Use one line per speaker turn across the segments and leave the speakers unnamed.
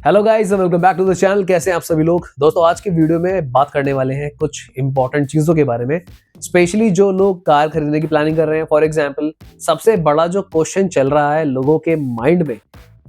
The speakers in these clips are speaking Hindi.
Hello guys, welcome back to the channel. कैसे हैं आप सभी लोग। दोस्तों, आज की वीडियो में बात करने वाले हैं कुछ इंपॉर्टेंट चीजों के बारे में, स्पेशली जो लोग कार खरीदने की प्लानिंग कर रहे हैं। फॉर एग्जांपल, सबसे बड़ा जो क्वेश्चन चल रहा है लोगों के माइंड में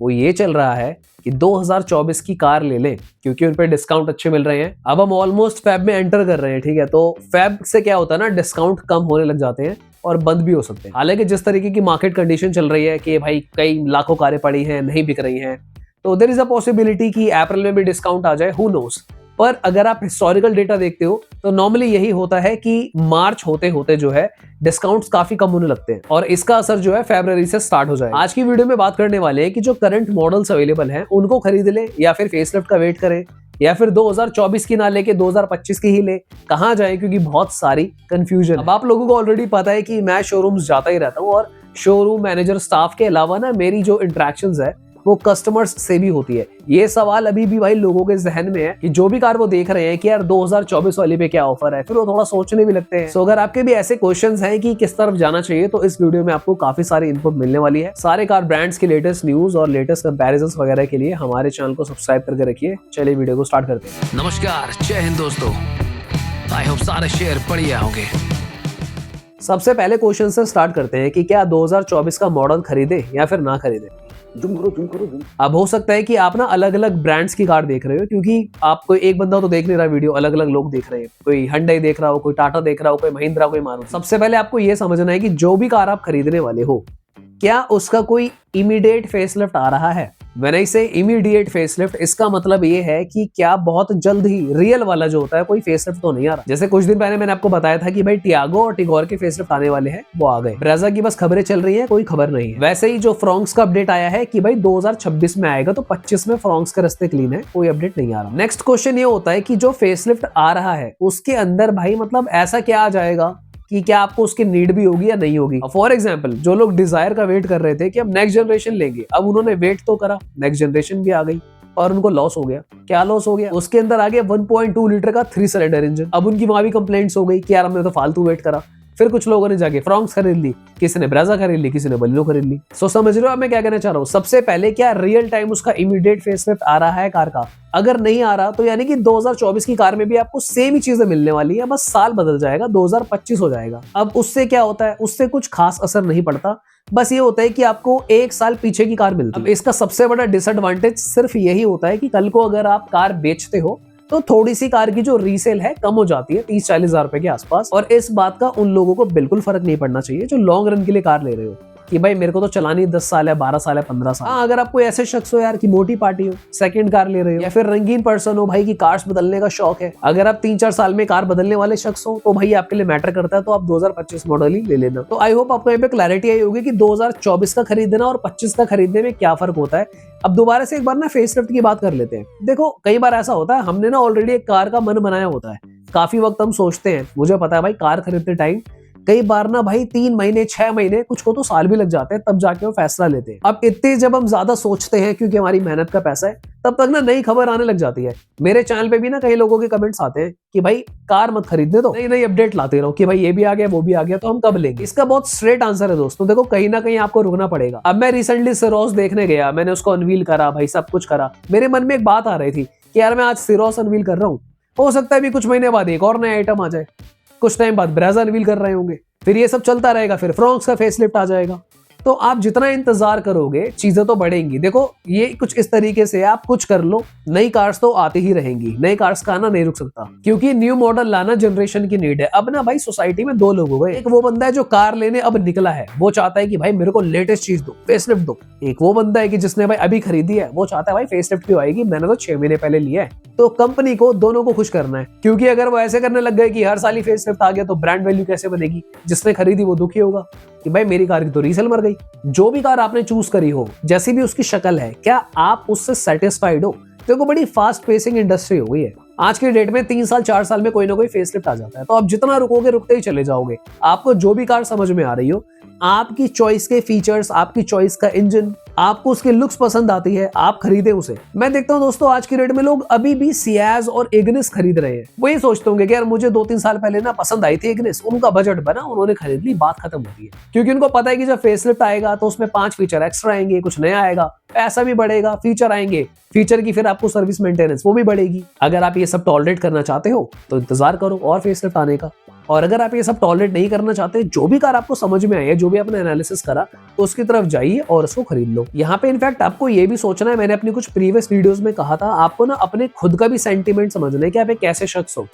वो ये चल रहा है कि 2024 की कार ले लें क्योंकि उन पे डिस्काउंट अच्छे मिल रहे हैं। अब हम ऑलमोस्ट फेब में एंटर कर रहे हैं, ठीक है। तो फेब से क्या होता है ना, डिस्काउंट कम होने लग जाते हैं और बंद भी हो सकते हैं। हालांकि जिस तरीके की मार्केट कंडीशन चल रही है कि भाई कई लाखों कारें पड़ी हैं, नहीं बिक रही हैं, तो देयर इज अ पॉसिबिलिटी कि अप्रैल में भी डिस्काउंट आ जाए, हु नोस। पर अगर आप हिस्टोरिकल डेटा देखते हो तो नॉर्मली यही होता है कि मार्च होते होते जो है डिस्काउंट्स काफी कम होने लगते हैं और इसका असर जो है फरवरी से स्टार्ट हो जाए। आज की वीडियो में बात करने वाले हैं कि जो करंट मॉडल्स अवेलेबल हैं उनको खरीद ले या फिर फेसलिफ्ट का वेट करें या फिर 2024 की ना लेके 2025 की ही ले, कहां जाए, क्योंकि बहुत सारी कंफ्यूजन। अब आप लोगों को ऑलरेडी पता है कि मैं शोरूम्स जाता ही रहता हूं और शोरूम मैनेजर स्टाफ के अलावा ना मेरी जो इंटरेक्शंस है वो कस्टमर्स से भी होती है। ये सवाल अभी भी भाई लोगों के जहन में है कि जो भी कार वो देख रहे हैं कि यार 2024 वाली पे क्या ऑफर है, फिर वो थोड़ा सोचने भी लगते हैं। सो अगर आपके भी ऐसे क्वेश्चंस हैं कि किस तरफ जाना चाहिए तो इस वीडियो में आपको काफी सारी इनपुट मिलने वाली है। सारे कार ब्रांड्स की लेटेस्ट न्यूज और लेटेस्ट कंपैरिजंस वगैरह के लिए हमारे चैनल को सब्सक्राइब करके रखिए। चलिए वीडियो को स्टार्ट करते हैं।
नमस्कार, जय हिंद दोस्तों। आई होप सारे शेयर बढ़िया होंगे।
सबसे पहले क्वेश्चन से स्टार्ट करते हैं कि क्या 2024 का मॉडल खरीदे या फिर ना खरीदे।
जूम करो।
अब हो सकता है कि आप ना अलग अलग ब्रांड्स की कार देख रहे हो, क्योंकि आप कोई एक बंदा तो देख नहीं रहा वीडियो, अलग अलग लोग देख रहे हैं। कोई Hyundai देख रहा हो, कोई टाटा देख रहा हो, कोई महिंद्रा, कोई मारुति। सबसे पहले आपको ये समझना है कि जो भी कार आप खरीदने वाले हो क्या उसका कोई इमीडिएट फेसलिफ्ट आ रहा है। When I say immediate facelift, इसका मतलब ये है कि क्या बहुत जल्द ही रियल वाला जो होता है कोई फेसलिफ्ट तो नहीं आ रहा। जैसे कुछ दिन पहले मैंने आपको बताया था कि भाई टियागो और टिगोर के फेसलिफ्ट आने वाले हैं, वो आ गए। ब्रेजा की बस खबरें चल रही है, कोई खबर नहीं है। वैसे ही जो फ्रोंक्स का अपडेट आया है कि भाई 2026 में आएगा, तो 25 में फ्रोंक्स के रास्ते क्लीन है, कोई अपडेट नहीं आ रहा। नेक्स्ट क्वेश्चन ये होता है कि जो फेसलिफ्ट आ रहा है उसके अंदर भाई मतलब ऐसा क्या आ जाएगा कि क्या आपको उसकी नीड भी होगी या नहीं होगी। फॉर एग्जाम्पल, जो लोग डिजायर का वेट कर रहे थे कि हम नेक्स्ट जनरेशन लेंगे, अब उन्होंने वेट तो करा, नेक्स्ट जनरेशन भी आ गई और उनको लॉस हो गया। क्या लॉस हो गया? उसके अंदर आ गया 1.2 लीटर का 3 सिलेंडर इंजन। अब उनकी वहां भी कंप्लेंट्स हो गई कि यार हमने तो फालतू वेट करा। फिर कुछ लोगों ने जाके फ्रोंक्स खरीद ली, किसी ने ब्रेजा खरीद ली, किसी ने बलिनो खरीद ली। सो समझ रहे हो मैं क्या कहना चाह रहा हूँ। सबसे पहले क्या रियल टाइम उसका इमीडिएट फेसलिफ्ट आ रहा है कार का? अगर नहीं आ रहा तो यानी कि 2024 की कार में भी आपको सेम ही चीजें मिलने वाली है, बस साल बदल जाएगा, 2025 हो जाएगा। अब उससे क्या होता है, उससे कुछ खास असर नहीं पड़ता। बस ये होता है कि आपको एक साल पीछे की कार मिलती है। अब इसका सबसे बड़ा डिसएडवांटेज सिर्फ यही होता है कि कल को अगर आप कार बेचते हो तो थोड़ी सी कार की जो रीसेल है कम हो जाती है, 30-40 हजार रुपए के आसपास। और इस बात का उन लोगों को बिल्कुल फर्क नहीं पड़ना चाहिए जो लॉन्ग रन के लिए कार ले रहे हो कि भाई मेरे को तो चलानी 10 साल है, 12 साल है, 15 साल। हाँ, अगर आप कोई ऐसे शख्स हो यार कि मोटी पार्टी हो, सेकंड कार ले रहे हो, या फिर रंगीन पर्सन हो भाई की कार्स बदलने का शौक है, अगर आप 3-4 साल में कार बदलने वाले शख्स हो तो भाई आपके लिए मैटर करता है, तो आप 2025 मॉडल ही ले लेना। तो आई होप आपको यहाँ पे क्लैरिटी आई होगी कि 2024 का खरीदना और 25 का खरीदने में क्या फर्क होता है। अब दोबारा से एक बार ना फेसलिफ्ट की बात कर लेते हैं। देखो, कई बार ऐसा होता है, हमने ना ऑलरेडी एक कार का मन बनाया होता है, काफी वक्त हम सोचते हैं। मुझे पता है भाई, कार खरीदते टाइम कई बार ना भाई 3 महीने 6 महीने, कुछ को तो साल भी लग जाते हैं, तब जाके वो फैसला लेते हैं। अब इतने जब हम ज्यादा सोचते हैं क्योंकि हमारी मेहनत का पैसा है, तब तक ना नई खबर आने लग जाती है। मेरे चैनल पे भी ना कई लोगों के कमेंट्स आते हैं कि भाई कार मत खरीदने दो, नई अपडेट लाते रहो कि भाई ये भी आ गया, वो भी आ गया, तो हम कब लेंगे। इसका बहुत स्ट्रेट आंसर है दोस्तों। देखो, कहीं ना कहीं आपको रुकना पड़ेगा। अब मैं रिसेंटली सिरोस देखने गया, मैंने उसको अनवील करा, भाई सब कुछ करा। मेरे मन में एक बात आ रही थी कि यार मैं आज सिरोस अनवील कर रहा हूँ, हो सकता है भी कुछ महीने बाद एक और नया आइटम आ जाए, कुछ टाइम बाद ब्रेजा अनवील कर रहे होंगे, फिर ये सब चलता रहेगा, फिर फ्रोंक्स का फेसलिफ्ट आ जाएगा। तो आप जितना इंतजार करोगे चीजें तो बढ़ेंगी। देखो, ये कुछ इस तरीके से आप कुछ कर लो, नई कार्स तो आती ही रहेंगी, नई कार्स का आना नहीं रुक सकता, क्योंकि न्यू मॉडल लाना जनरेशन की नीड है। अब ना भाई सोसाइटी में 2 लोग हो गए। एक वो बंदा है जो कार लेने अब निकला है, वो चाहता है कि भाई मेरे को लेटेस्ट चीज दो, फेसलिफ्ट दो। एक वो बंदा है कि जिसने भाई अभी खरीदी है, वो चाहता है भाई फेसलिफ्ट क्यों आएगी, मैंने तो 6 महीने पहले लिया है। तो कंपनी को दोनों को खुश करना है, क्योंकि अगर वो ऐसे करने लग गए कि हर साल ही फेसलिफ्ट आ गया तो ब्रांड वैल्यू कैसे बनेगी। जिसने खरीदी वो दुखी होगा कि भाई मेरी कार की तो रीसेल मर गई। जो भी कार आपने चूज करी हो, जैसी भी उसकी शक्ल है, क्या आप उससे सेटिस्फाइड हो? देखो, बड़ी फास्ट पेसिंग इंडस्ट्री हो गई है आज की डेट में। 3 साल 4 साल में कोई ना कोई फेसलिफ्ट आ जाता है, तो आप जितना रुकोगे रुकते ही चले जाओगे। आपको जो भी कार समझ में आ रही हो, आपकी चॉइस के फीचर्स, आपकी चॉइस का इंजन, आपको उसके लुक्स पसंद आती है, आप खरीदे उसे। मैं देखता हूँ दोस्तों आज की डेट में लोग अभी भी सियाज और इग्निस खरीद रहे हैं। वो ये सोचते होंगे कि यार मुझे 2-3 साल पहले ना पसंद आई थी इग्निस, उनका बजट बना, उन्होंने खरीद ली, बात खत्म होती है। क्योंकि उनको पता है कि जब फेसलिफ्ट आएगा तो उसमें 5 फीचर एक्स्ट्रा आएंगे, कुछ नया आएगा, पैसा भी बढ़ेगा, फीचर आएंगे, फीचर की फिर आपको सर्विस मेंटेनेंस वो भी बढ़ेगी। अगर आप ये सब टॉलरेट करना चाहते हो तो इंतजार करो और फेसलिफ्ट आने का। और अगर आप ये सब टॉलरेट नहीं करना चाहते, जो भी कार आपको समझ में आई है, जो भी आपने एनालिसिस करा, तो उसकी तरफ जाइए और उसको खरीद लो। यहाँ पे इनफैक्ट आपको ये भी सोचना है, मैंने अपनी कुछ प्रीवियस वीडियोस में कहा था, आपको ना अपने खुद का भी सेंटीमेंट समझना है कि आप एक कैसे शख्स हो।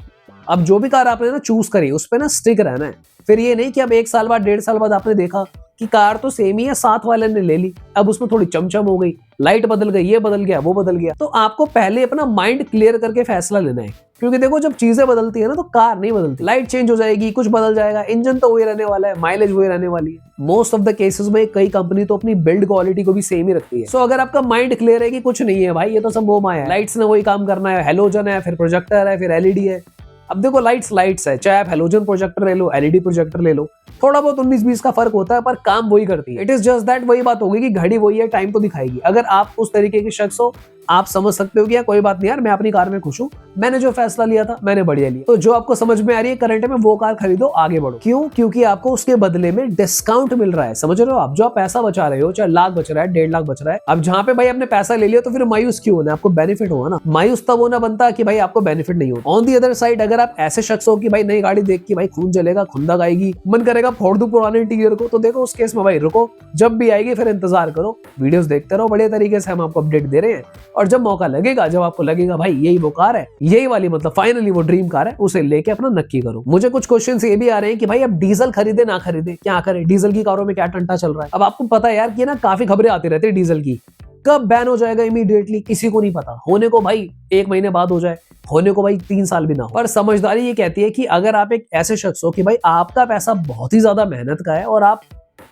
अब जो भी कार आपने ना चूज करी उस पे ना स्टिक रहना है। फिर ये नहीं कि अब 1 साल बाद 1.5 साल बाद आपने देखा कि कार तो सेम ही है, साथ वाले ने ले ली, अब उसमें थोड़ी चमचम हो गई, लाइट बदल गई, ये बदल गया, वो बदल गया। तो आपको पहले अपना माइंड क्लियर करके फैसला लेना है। क्योंकि देखो जब चीजें बदलती है ना तो कार नहीं बदलती, लाइट चेंज हो जाएगी, कुछ बदल जाएगा, इंजन तो वही रहने वाला है, माइलेज वही रहने वाली है। मोस्ट ऑफ द केसेस में कई कंपनी तो अपनी बिल्ड क्वालिटी को भी सेम ही रखती है। सो अगर आपका माइंड क्लियर है कि कुछ नहीं है भाई, ये तो सब मोह माया है, लाइट्स ने वही काम करना है, हेलोजन है, फिर प्रोजेक्टर है, फिर एलईडी है। अब देखो लाइट्स है, चाहे आप हेलोजन प्रोजेक्टर ले लो, एलईडी प्रोजेक्टर ले लो, थोड़ा बहुत 19-20 का फर्क होता है पर काम वही करती है। इट इज जस्ट दैट, वही बात होगी कि घड़ी वही है, टाइम तो दिखाएगी। अगर आप उस तरीके के शख्स हो, आप समझ सकते हो कि यार कोई बात नहीं यार, मैं अपनी कार में खुश हूं, मैंने जो फैसला लिया था मैंने बढ़िया लिया। तो जो आपको समझ में आ रही है करंट में, वो कार खरीदो, आगे बढ़ो। क्यों? क्योंकि आपको उसके बदले में डिस्काउंट मिल रहा है। समझ रहे हो आप? जो आप पैसा बचा रहे हो, चाहे लाख बच रहा है, 1.5 लाख बच रहा है, अब जहां पे भाई आपने पैसा ले लिया तो फिर मायूस क्यों होना, आपको बेनिफिट होगा ना। मायूस तब होना बनता कि भाई आपको बेनिफिट नहीं हो। ऑन दी अदर साइड अगर आप ऐसे शख्स हो कि भाई नई गाड़ी देख के भाई खून जलेगा, खुंदक आएगी, मन करेगा फोड़ दूं पुराने इंटीरियर को, तो देखो उस केस में भाई रुको, जब भी आएगी फिर इंतजार करो, वीडियोस देखते रहो, बढ़िया तरीके से हम आपको अपडेट दे रहे हैं। और जब मौका लगेगा, जब आपको लगेगा भाई यही वो कार है, यही वाली मतलब फाइनली वो ड्रीम कार है, उसे लेके अपना नक्की करो। मुझे कुछ क्वेश्चंस ये भी आ रहे हैं कि भाई अब डीजल खरीदे ना खरीदे, क्या करें, डीजल की कारों में क्या टंटा चल रहा है। अब आपको पता है यार कि ना काफी खबरें आती रहती है डीजल की, कब बैन हो जाएगा इमीडिएटली किसी को नहीं पता। होने को भाई 1 महीने बाद हो जाए, होने को भाई 3 साल भी ना हो। पर समझदारी ये कहती है कि अगर आप एक ऐसे शख्स हो कि भाई आपका पैसा बहुत ही ज्यादा मेहनत का है और आप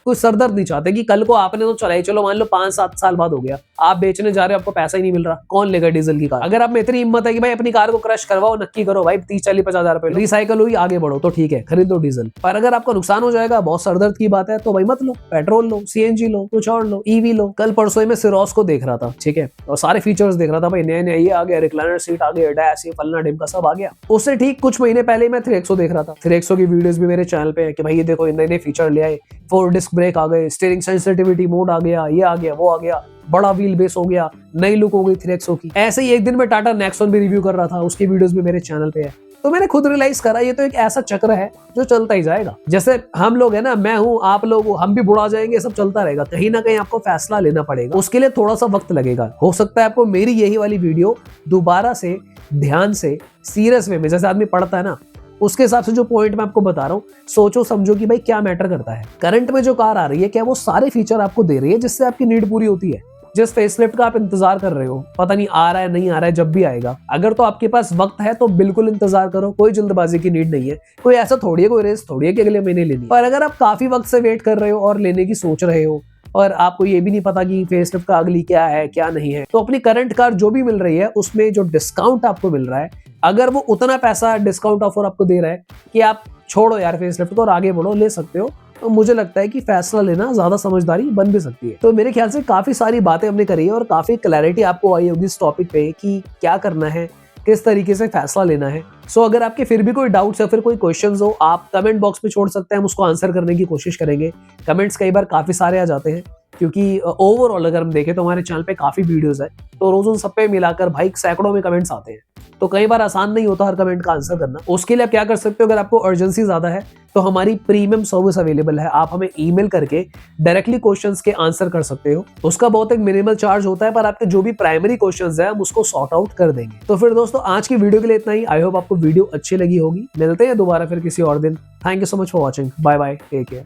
कोई सरदर्द नहीं चाहते कि कल को आपने तो चलाई, चलो मान लो 5-7 साल बाद हो गया, आप बेचने जा रहे हो, आपको पैसा ही नहीं मिल रहा, कौन लेगा डीजल की कार। अगर आप में इतनी हिम्मत है कि भाई अपनी कार को क्रश करवाओ, नक्की करो भाई, 30-40-50 हजार रुपए रिसाइकल हुई, आगे बढ़ो, तो ठीक है खरीद लो डीजल। पर अगर आपका नुकसान हो जाएगा, बहुत सरदर्द की बात है, तो भाई मत लो, पेट्रोल लो, सीएनजी लो, कुछ और लो, ईवी लो। कल परसों में सिरोस को देख रहा था, ठीक है, और सारे फीचर्स देख रहा था भाई, नए नए ये आ गया, रिक्लाइनर सीट आ गया, डैश ये फलना ढिमका सब आ गया। उससे ठीक कुछ महीने पहले मैं 3XO देख रहा था। 3XO की वीडियोस भी मेरे चैनल पे है कि भाई ये देखो नए नए फीचर ले आए, 4 डिस्क ब्रेक आ गए, स्टीयरिंग सेंसिटिविटी मोड आ गया, ये आ गया, वो आ गया, बड़ा व्हील बेस हो गया, नई लुक हो गई 3XO की। ऐसे ही एक दिन में टाटा नेक्सॉन भी रिव्यू कर रहा था, उसकी वीडियोस भी मेरे चैनल पे है। तो मैंने खुद रियलाइज करा ये तो एक ऐसा चक्र है जो चलता ही जाएगा। जैसे हम लोग है ना, मैं हूं, आप लोग हो, हम भी बुढ़ा जाएंगे, सब चलता रहेगा। कहीं ना कहीं आपको फैसला लेना पड़ेगा, उसके लिए थोड़ा सा वक्त लगेगा। हो सकता है आपको मेरी यही वाली वीडियो दोबारा से ध्यान से सीरियस वे में, जैसे आदमी पढ़ता है ना, उसके हिसाब से जो पॉइंट मैं आपको बता रहा हूँ, सोचो समझो कि भाई क्या मैटर करता है। करंट में जो कार आ रही है, क्या वो सारे फीचर आपको दे रही है जिससे आपकी नीड पूरी होती है। जिस फेसलिफ्ट का आप इंतजार कर रहे हो, पता नहीं आ रहा है नहीं आ रहा है, जब भी आएगा, अगर तो आपके पास वक्त है तो बिल्कुल इंतजार करो, कोई जल्दबाजी की नीड नहीं है। कोई ऐसा थोड़ी है, कोई रेस थोड़ी है कि अगले महीने लेनी। पर अगर आप काफी वक्त से वेट कर रहे हो और लेने की सोच रहे हो और आपको ये भी नहीं पता कि फेसलिफ्ट का अगली क्या है क्या नहीं है, तो अपनी करंट कार जो भी मिल रही है उसमें जो डिस्काउंट आपको मिल रहा है, अगर वो उतना पैसा डिस्काउंट ऑफर आपको दे रहा है कि आप छोड़ो यार फेसलिफ्ट को और आगे बढ़ो, ले सकते हो, तो मुझे लगता है कि फैसला लेना ज्यादा समझदारी बन भी सकती है। तो मेरे ख्याल से काफी सारी बातें हमने करी है और काफी क्लैरिटी आपको आई होगी इस टॉपिक पे कि क्या करना है, किस तरीके से फैसला लेना है। सो अगर आपके फिर भी कोई डाउट्स या फिर कोई क्वेश्चंस हो, आप कमेंट बॉक्स में छोड़ सकते हैं, हम उसको आंसर करने की कोशिश करेंगे। कमेंट्स कई बार काफी सारे आ जाते हैं क्योंकि ओवरऑल अगर हम देखें तो हमारे चैनल पे काफी वीडियोस है, तो रोज उन सब पे मिलाकर भाई सैकड़ों में कमेंट्स आते हैं, तो कई बार आसान नहीं होता हर कमेंट का आंसर करना। उसके लिए आप क्या कर सकते हो, अगर आपको अर्जेंसी ज्यादा है तो हमारी प्रीमियम सर्विस अवेलेबल है, आप हमें ईमेल करके डायरेक्टली क्वेश्चंस के आंसर कर सकते हो। उसका बहुत एक मिनिमल चार्ज होता है, पर आपके जो भी प्राइमरी क्वेश्चंस है हम उसको सॉर्ट आउट कर देंगे। तो फिर दोस्तों आज की वीडियो के लिए इतना ही। आई होप आपको वीडियो अच्छी लगी होगी। मिलते हैं दोबारा फिर किसी और दिन। Thank you so much for watching. Bye bye, take care.